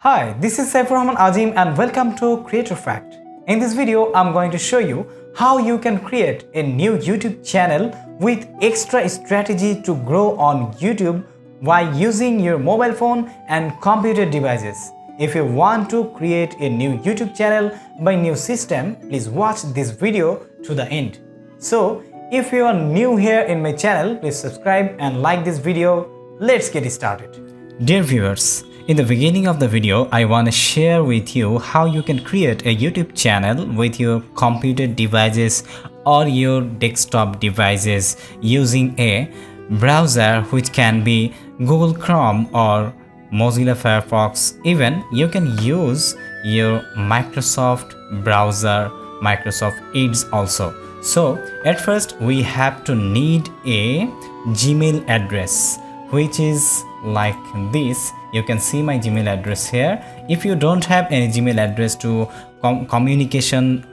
Hi, this is Saifur Rahman Azim and welcome to Creator Fact. In this video, I'm going to show you how you can create a new YouTube channel with extra strategy to grow on YouTube while using your mobile phone and computer devices. If you want to create a new YouTube channel by new system, please watch this video to the end. So, if you are new here in my channel, please subscribe and like this video. Let's get started. Dear viewers, in the beginning of the video, I want to share with you how you can create a YouTube channel with your computer devices or your desktop devices using a browser which can be Google Chrome or Mozilla Firefox. Even you can use your Microsoft browser, Microsoft Edge also. So at first we have to need a Gmail address which is like this. You can see my Gmail address here. If you don't have any Gmail address to communication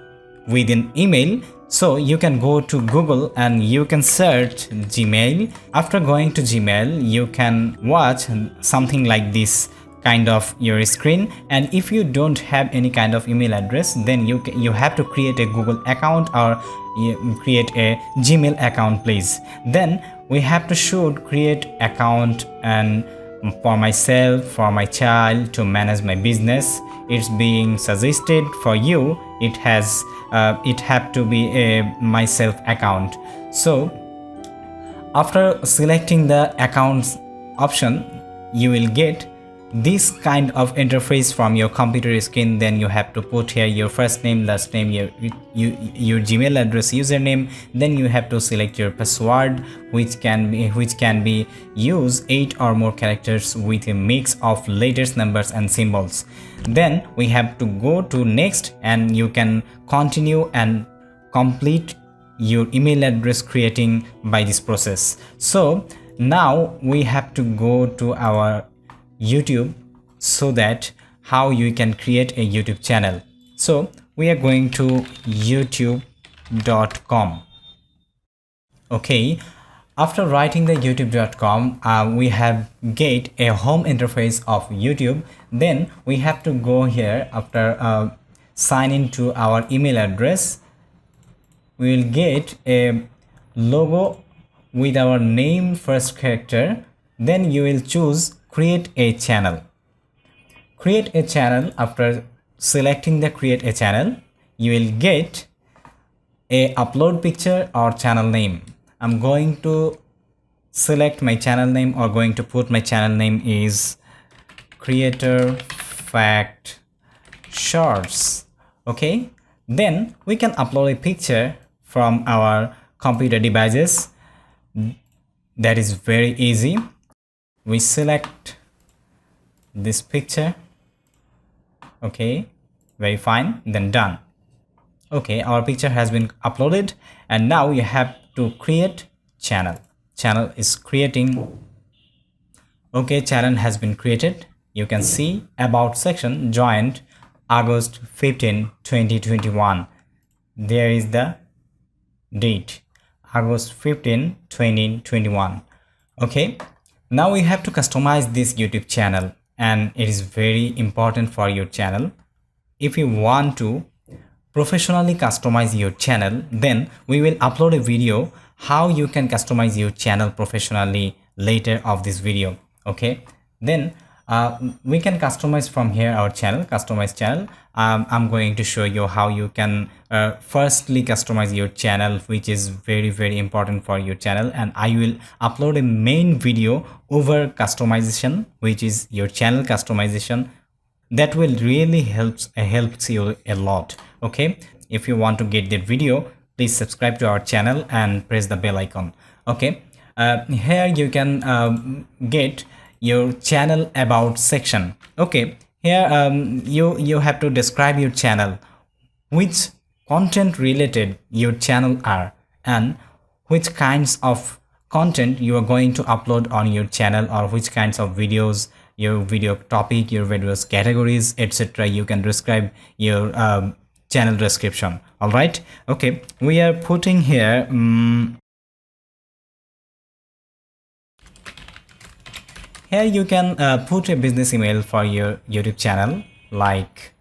within email, so you can go to Google and you can search Gmail. After going to Gmail, you can watch something like this kind of your screen, and if you don't have any kind of email address, then you have to create a Google account or create a Gmail account, please. Then we have to should create account and for myself, for my child, to manage my business. It's being suggested for you. It have to be a myself account. So after selecting the accounts option, you will get this kind of interface from your computer screen. Then you have to put here your first name, last name, your Gmail address, username. Then you have to select your password, which can be use 8 or more characters with a mix of letters, numbers and symbols. Then we have to go to next, and you can continue and complete your email address creating by this process. So now we have to go to our YouTube, so that how you can create a YouTube channel. So we are going to youtube.com. okay, after writing the youtube.com, we have get a home interface of YouTube. Then we have to go here. After sign in to our email address, we will get a logo with our name first character. Then you will choose create a channel. Create a channel. After selecting the create a channel, you will get a upload picture or channel name. I'm going to select my channel name, or going to put my channel name is Creator Fact Shorts. Okay, then we can upload a picture from our computer devices. That is very easy. We select this picture. Okay, very fine, then done. Okay, our picture has been uploaded, and now you have to create channel. Channel is creating. Okay, channel has been created. You can see about section joined August 15, 2021. There is the date, August 15, 2021. Okay, now we have to customize this YouTube channel, and it is very important for your channel. If you want to professionally customize your channel, then we will upload a video how you can customize your channel professionally later of this video. Okay, then we can customize from here our channel, customize channel. I'm going to show you how you can firstly customize your channel, which is very important for your channel, and I will upload a main video over customization, which is your channel customization. That will really helps you a lot. Okay, if you want to get that video, please subscribe to our channel and press the bell icon. Okay, here you can get your channel about section. Okay, here you have to describe your channel, which content related your channel are, and which kinds of content you are going to upload on your channel, or which kinds of videos, your video topic, your videos categories, etc. You can describe your channel description. All right, okay, we are putting here Here you can put a business email for your YouTube channel, like,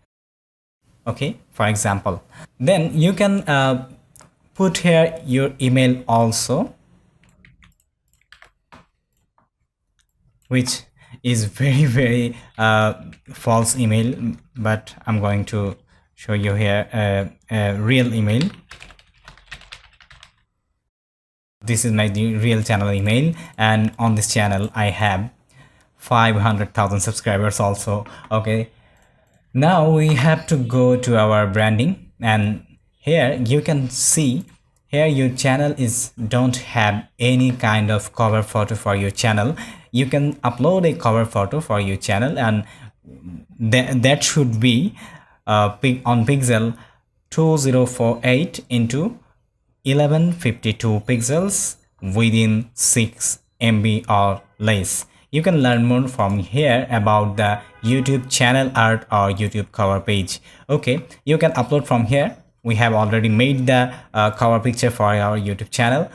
okay, for example. Then you can put here your email also, which is very false email, but I'm going to show you here a real email. This is my real channel email, and on this channel I have 500,000 subscribers also. Okay, now we have to go to our branding, and here you can see here your channel is don't have any kind of cover photo for your channel. You can upload a cover photo for your channel, and that should be on pixel 2048 into 1152 pixels within 6 MB or less. You can learn more from here about the YouTube channel art or YouTube cover page. Okay, you can upload from here. We have already made the cover picture for our YouTube channel.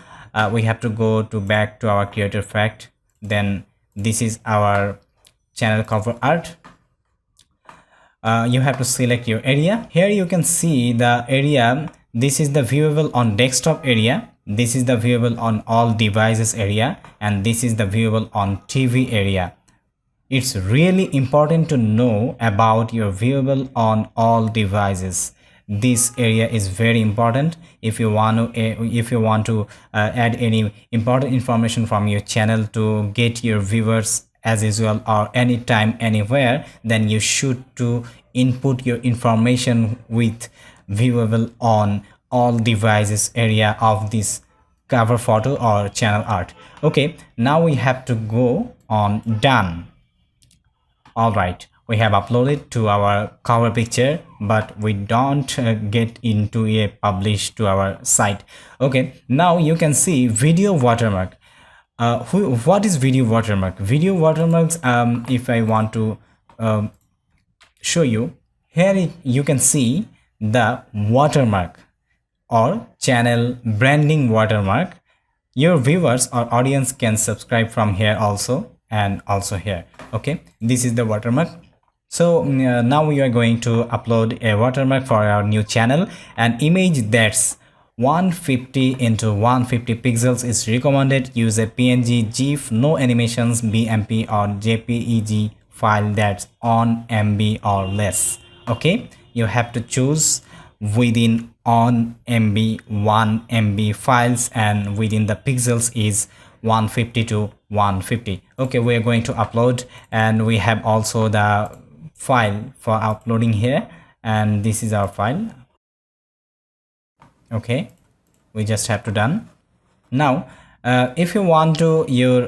We have to go back to our creator fact. Then this is our channel cover art. You have to select your area. Here you can see the area. This is the viewable on desktop area. This is the viewable on all devices area, and this is the viewable on TV area. It's really important to know about your viewable on all devices. This area is very important if you want to add any important information from your channel to get your viewers as usual or anytime anywhere. Then you should to input your information with viewable on all devices area of this cover photo or channel art. Okay, now we have to go on done. All right, we have uploaded to our cover picture, but we don't get into a publish to our site. Okay, now you can see video watermark. What is video watermark? Video watermarks, if I want to show you, here you can see the watermark or channel branding watermark. Your viewers or audience can subscribe from here also, and also here. Okay, this is the watermark. So now we are going to upload a watermark for our new channel. An image that's 150 into 150 pixels is recommended. Use a PNG, GIF, no animations, BMP or JPEG file that's on MB or less. Okay, you have to choose within on MB, 1 MB files, and within the pixels is 150 to 150. Okay, we are going to upload, and we have also the file for uploading here, and this is our file. Okay, we just have to done. Now if you want to your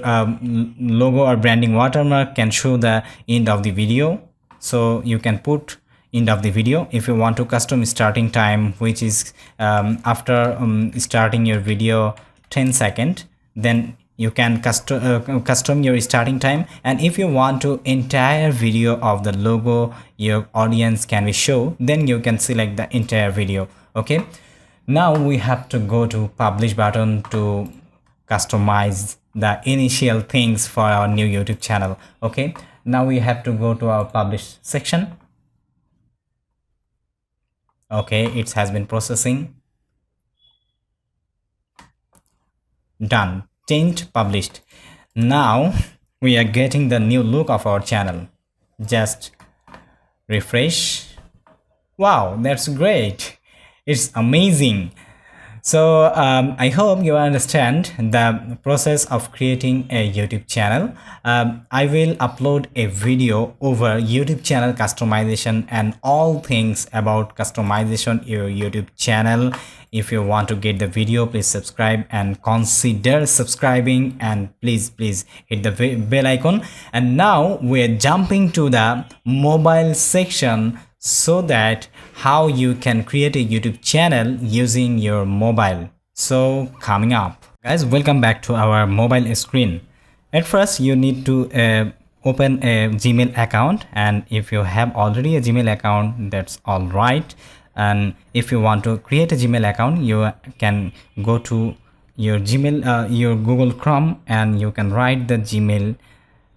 logo or branding watermark can show the end of the video, so you can put end of the video. If you want to custom starting time, which is after starting your video 10 seconds, then you can custom your starting time. And if you want to entire video of the logo your audience can be show, then you can select the entire video. Okay, now we have to go to publish button to customize the initial things for our new YouTube channel. Okay, now we have to go to our publish section. Okay, it has been processing. Done. Changed, published. Now we are getting the new look of our channel. Just refresh. Wow, that's great. It's amazing. So I hope you understand the process of creating a YouTube channel. I will upload a video over YouTube channel customization and all things about customization your YouTube channel. If you want to get the video, please subscribe and consider subscribing, and please hit the bell icon. And now we're jumping to the mobile section, so that how you can create a YouTube channel using your mobile. So coming up, guys, welcome back to our mobile screen. At first you need to open a Gmail account, and if you have already a Gmail account, that's all right. And if you want to create a Gmail account, you can go to your Gmail, your Google Chrome, and you can write the Gmail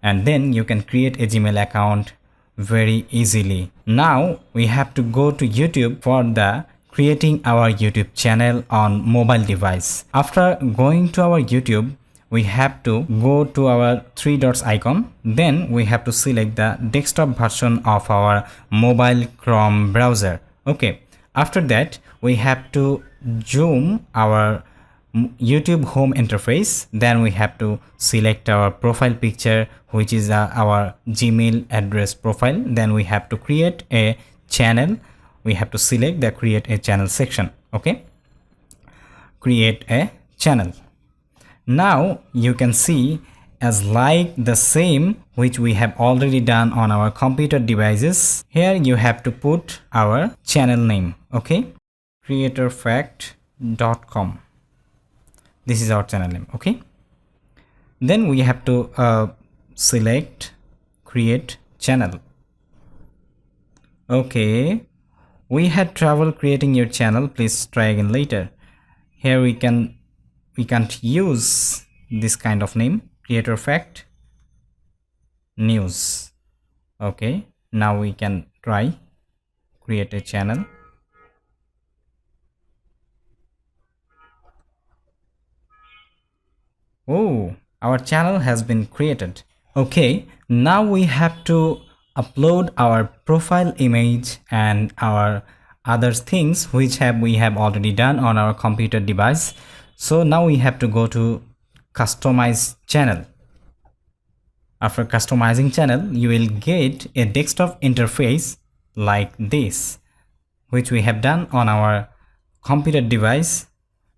and then you can create a Gmail account very easily. Now we have to go to YouTube for the creating our YouTube channel on mobile device. After going to our YouTube, we have to go to our three dots icon. Then we have to select the desktop version of our mobile Chrome browser. Okay. After that, we have to zoom our YouTube home interface. Then we have to select our profile picture, which is our Gmail address profile. Then we have to create a channel. We have to select the create a channel section. Okay, create a channel. Now you can see as like the same which we have already done on our computer devices. Here you have to put our channel name. Okay, creatorfact.com. This is our channel name. Okay, then we have to select create channel. Okay, we had trouble creating your channel, please try again later. Here we can't use this kind of name, creator fact news. Okay, now we can try create a channel. Oh, our channel has been created. Okay, now we have to upload our profile image and our other things which we have already done on our computer device. So now we have to go to customize channel. After customizing channel, you will get a desktop interface like this, which we have done on our computer device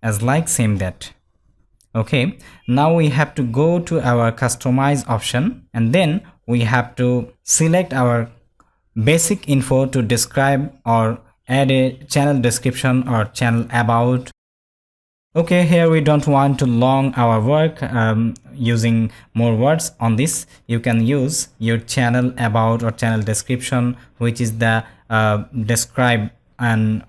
as like same that. Okay, now we have to go to our customize option, and then we have to select our basic info to describe or add a channel description or channel about. Okay, here we don't want to long our work using more words on this. You can use your channel about or channel description, which is the describe and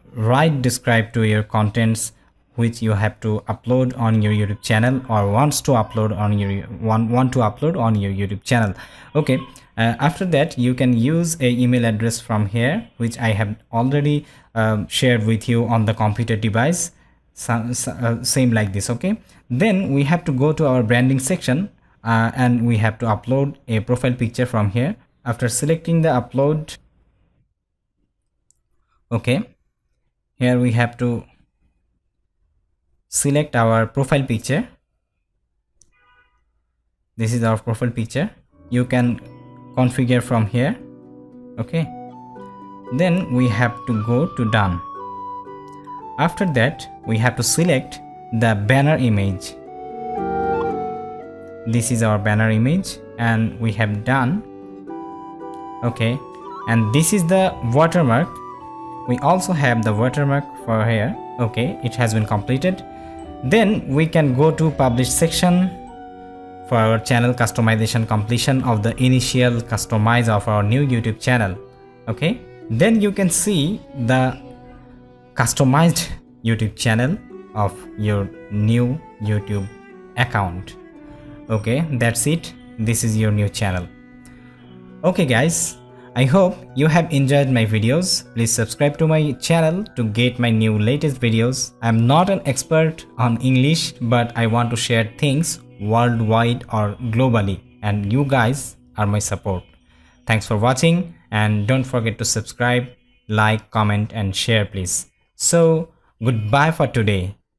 describe to your contents which you have to upload on your YouTube channel or want to upload on your YouTube channel. Okay, after that you can use a email address from here, which I have already shared with you on the computer device. Same like this. Okay, then we have to go to our branding section and we have to upload a profile picture from here. After selecting the upload, okay, here we have to select our profile picture. This is our profile picture. You can configure from here. Okay, then we have to go to done. After that, we have to select the banner image. This is our banner image and we have done. Okay, and this is the watermark. We also have the watermark for here. Okay, it has been completed. Then we can go to publish section for our channel customization completion of the initial customize of our new YouTube channel. Okay, then you can see the customized YouTube channel of your new YouTube account. Okay, that's it. This is your new channel. Okay guys, I hope you have enjoyed my videos. Please subscribe to my channel to get my new latest videos. I'm not an expert on English, but I want to share things worldwide or globally, and you guys are my support. Thanks for watching, and don't forget to subscribe, like, comment and share please. So goodbye for today.